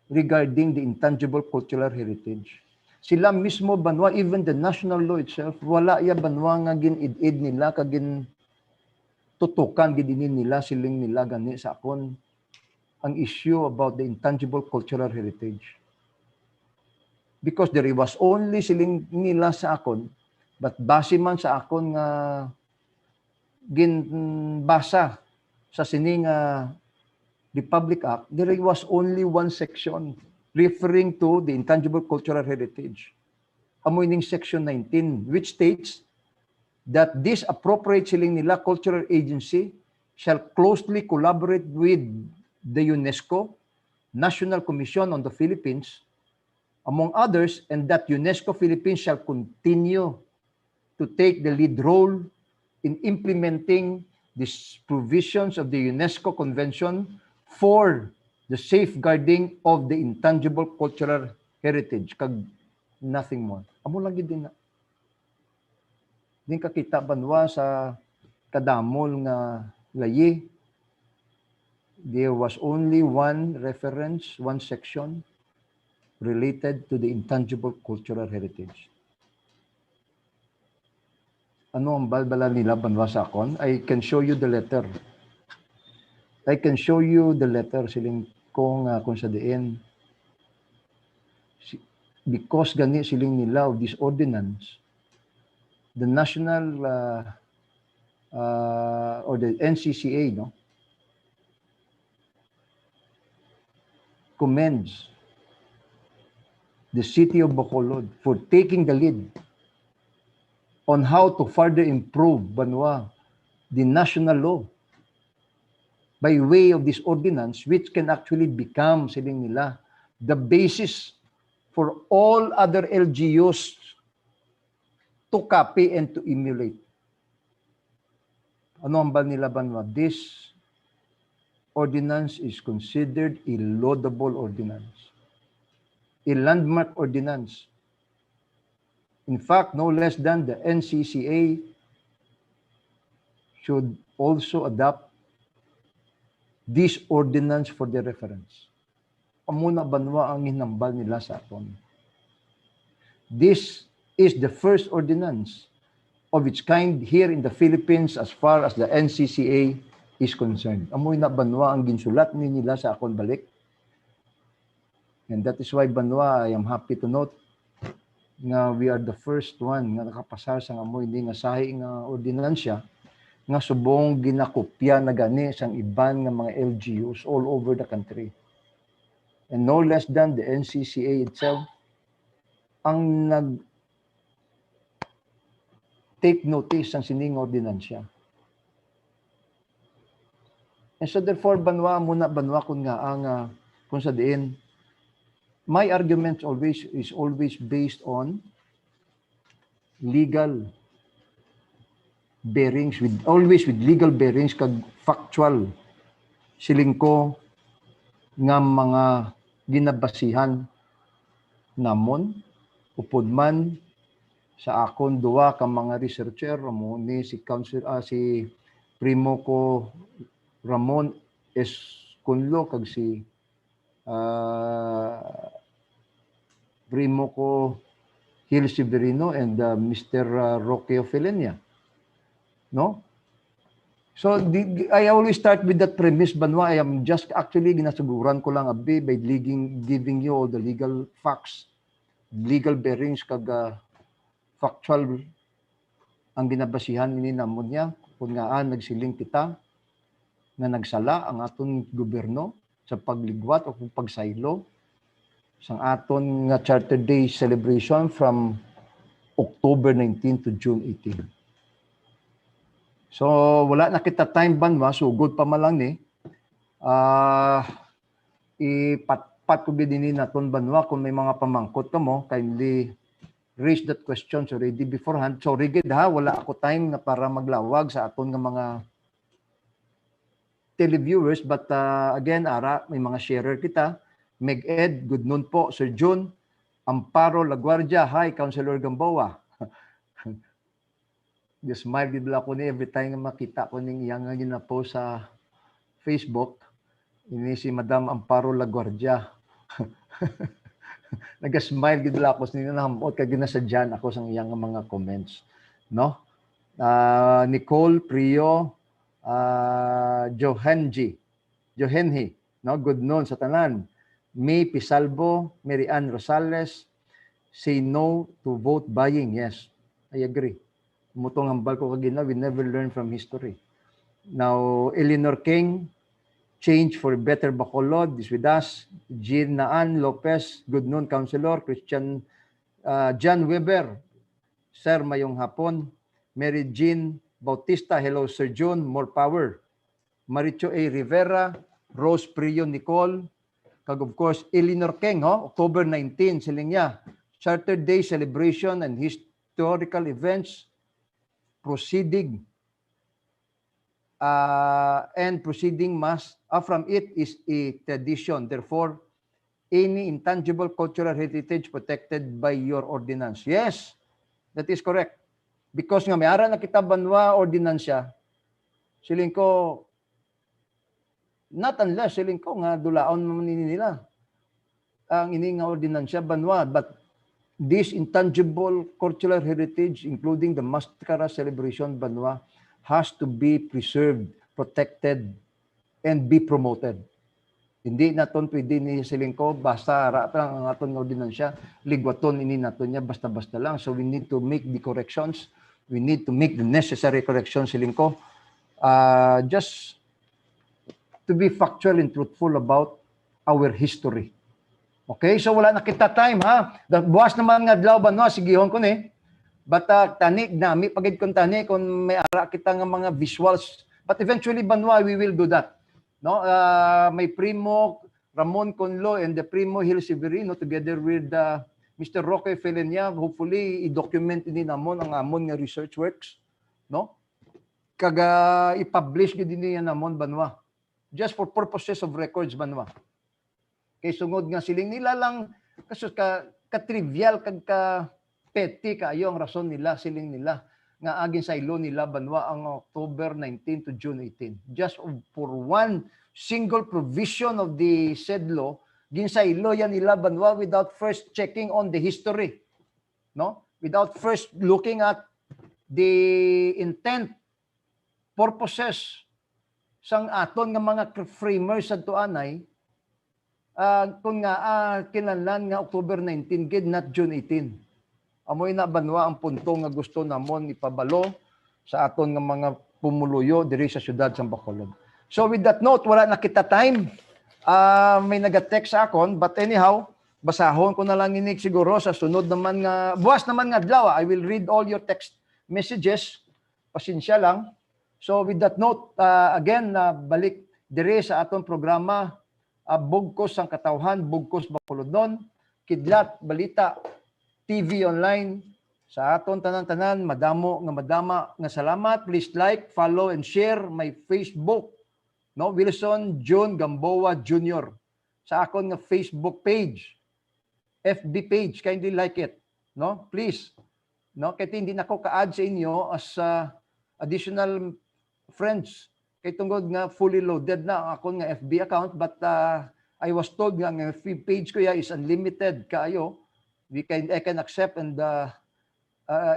regarding the intangible cultural heritage. Sila mismo banwa, even the national law itself, wala ya banwa nga gin-id-id nila, kagin tutukan gidinin nila, siling nila gani sa akon ang issue about the intangible cultural heritage. Because there was only siling nila sa akon, but base man sa akon nga ginbasa sa sining Republic Act, there was only one section referring to the intangible cultural heritage. Amoy ning section 19, which states that this appropriate siling nila cultural agency shall closely collaborate with the UNESCO, National Commission on the Philippines, among others, and that UNESCO Philippines shall continue to take the lead role in implementing these provisions of the UNESCO Convention for the safeguarding of the intangible cultural heritage. Kag nothing more. Amo lagi din na. Din kakita banwa sa kadamol nga layi. There was only one reference, one section related to the intangible cultural heritage. Ano ang balbala nila banwa sa akon? I can show you the letter. I can show you the letter siling kung sa diin. Because gani siling nila of this ordinance, the national or the NCCA, no, commends the city of Bacolod for taking the lead on how to further improve banwa the national law by way of this ordinance, which can actually become siling nila the basis for all other LGUs to copy and to emulate. Ano ang nila banwa? This ordinance is considered a laudable ordinance, a landmark ordinance. In fact, no less than the NCCA should also adopt this ordinance for their reference. Amuna banwa ang hinambal nila sa aton. This is the first ordinance of its kind here in the Philippines as far as the NCCA is concerned. Amoy na banwa ang ginsulat ni nila sa akon balik. And that is why banwa, I am happy to note nga we are the first one nga nakapasar sa amoy ni nga sahi nga ordinansya nga subong ginakopya na gani sang iban nga mga LGUs all over the country. And no less than the NCCA itself ang take notice ang sining ordinansya. And so therefore, banwa kun nga ang kung sa diin, my argument is always based on legal bearings, always with legal bearings kag factual siling ko nga mga ginabasihan namon upod man sa akon duwa ka mga researcher mo ni si si Primo ko Ramon S. Kunlo kag si Primo ko Gil Severino and Mr. Roque Ofelenia. No? So, I always start with that premise, banwa. I am just actually ginasuguran ko lang abi by giving you all the legal facts, legal bearings, kag factual ang ginabasihan ni namon niya kung nga nagsiling kita nga nagsala ang aton gobyerno sa pagligwat o pagsaylo sang aton nga Charter Day celebration from October 19 to June 18. So, wala na kita time banwa, so good pa malang ni. Ipatpat ko din naton banwa kung may mga pamangkot ka mo, kindly raise that questions already beforehand. So, rigid ha, wala ako time na para maglawag sa aton nga mga televiewers. But again, Ara, may mga sharer kita. Meg Ed, good noon po. Sir June, Amparo Laguardia, hi, Councilor Gamboa. Just smile din ako ni every time na makita ko ning iyang ginapost sa Facebook. Ini si Madam Amparo Laguardia. Naga-smile gid la ako nila nahamot kay ginasadyan ako sa iyang mga comments, no? Nicole Prio, Johenhi, no? Good noon sa tanan. May Pisalbo, Mary Ann Rosales, say no to vote buying. Yes, I agree. Mutong hambal ko kagina, we never learn from history. Now, Eleanor King, Change for Better Bacolod is with us. Jean Naan Lopez, good noon, Councilor. Christian John Weber, Sir, mayong hapon. Mary Jean Bautista, hello, Sir John, more power. Maricho A. Rivera, Rose Prio Nicole, kag of course, Eleanor King, October 19, siling niya. Charter Day celebration and historical events proceeding and proceeding must from it is a tradition. Therefore, any intangible cultural heritage protected by your ordinance. Yes, that is correct. Because nga may ara na kita banwa ordinansya, siling ko, not unless siling ko nga dulaon naman nila ang ini nga ordinansya banwa, but this intangible cultural heritage, including the Mascara celebration banwa, has to be preserved, protected, and be promoted. Hindi naton pwede ni siling ko, basta ara lang ang aton nga ordinansya, ligwaton ini naton niya, basta-basta lang. So we need to make the corrections. We need to make the necessary corrections, siling ko. Just to be factual and truthful about our history. Okay, so wala na kita time, ha? Buwas naman nga adlaw ba, no? Sigihon ko ni. But tani, nami pagid kung tani, kung may ara kita nga mga visuals. But eventually, banwa, we will do that. No, may Primo Ramon Conlo and the Primo Hill Severino together with Mr. Roque Felenia, hopefully i-document ini namon ang amon nga research works, no? Kaga i-publish gid niya namon banwa. Just for purposes of records banwa. Kay sungod nga siling nila lang kasus ka-trivial kag ka petty kayo ang rason nila, siling nila nga agin sa ilo nila banwa ang October 19 to June 18. Just for one single provision of the said law, gin sa ilo yan nila banwa without first checking on the history, no? Without first looking at the intent, purposes sang aton nga mga framers sa tuanay, kung nga kinahanglan nga October 19 gid, not June 18. Amoy na banwa ang punto nga gusto namon ipabalo sa aton nga mga pumuluyo diri sa syudad sa Bacolod. So with that note, wala na kita time. May naga-text sa akon, but anyhow, basahon ko na lang inig siguro sa sunod naman nga, buwas naman nga adlaw. I will read all your text messages. Pasensya lang. So with that note, again, balik diri sa aton programa, BUGKOS ang Katawhan, BUGKOS Bacolodnon, Kidlat, Balita, TV online, sa aton tanan-tanan, madamo nga salamat. Please like, follow, and share my Facebook, no? Wilson John Gamboa Jr. Sa akon nga Facebook page, FB page, kindly like it, no? Please, no? Kaya hindi na ko ka-add sa inyo as additional friends. Kay tungod nga fully loaded na ang akon nga FB account, but I was told nga ang FB page ko ya is unlimited kayo. I can accept and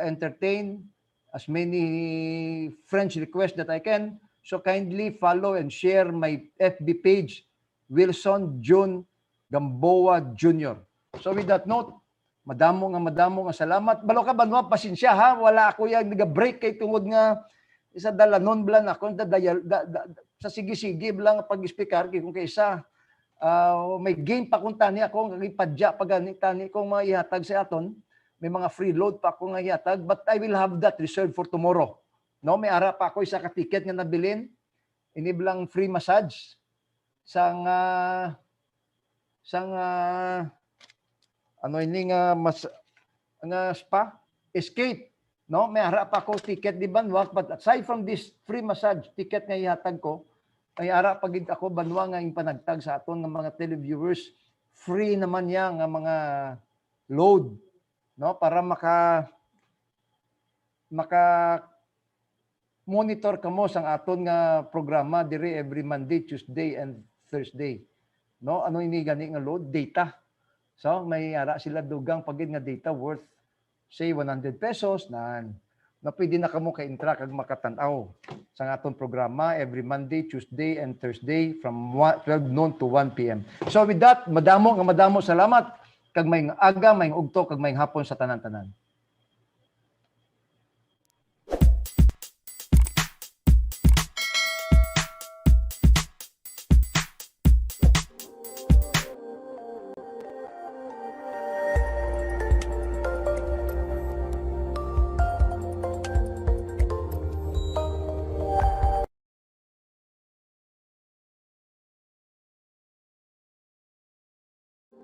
entertain as many friends requests that I can. So kindly follow and share my FB page, Wilson John Gamboa Jr. So with that note, madamo nga salamat. Balo ka banwa, pasensya ha, wala ako yung nag-break kay tungod nga isa dalanon blan ako sa sige-sige blang pag-speaker kung kaysa may game pa kung tani ako ipadya pag tani kong mga ihatag sa aton, may mga free load pa ako nga ihatag, but I will have that reserved for tomorrow. No, may ara pa ako isa ka ticket nga nabilin, iniblang free massage sang ano ini nga spa escape, no? May ara pa ako ticket di banwa, but aside from this free massage ticket nga ihatag ko, ay ara pagid ako banwa nga impanagtag sa aton ng mga televiewers, free naman niya nga mga load, no, para maka monitor kamo sang aton nga programa diri every Monday, Tuesday and Thursday. No, ano ini gani nga load? Data. So may ara sila dugang pagid nga data worth say 100 pesos na pwede na kamo ka-intra kag makatan-aw sa atong programa every Monday, Tuesday, and Thursday from 12 noon to 1 p.m. So with that, madamo salamat kag may aga, may ugto, kag may hapon sa tanan-tanan.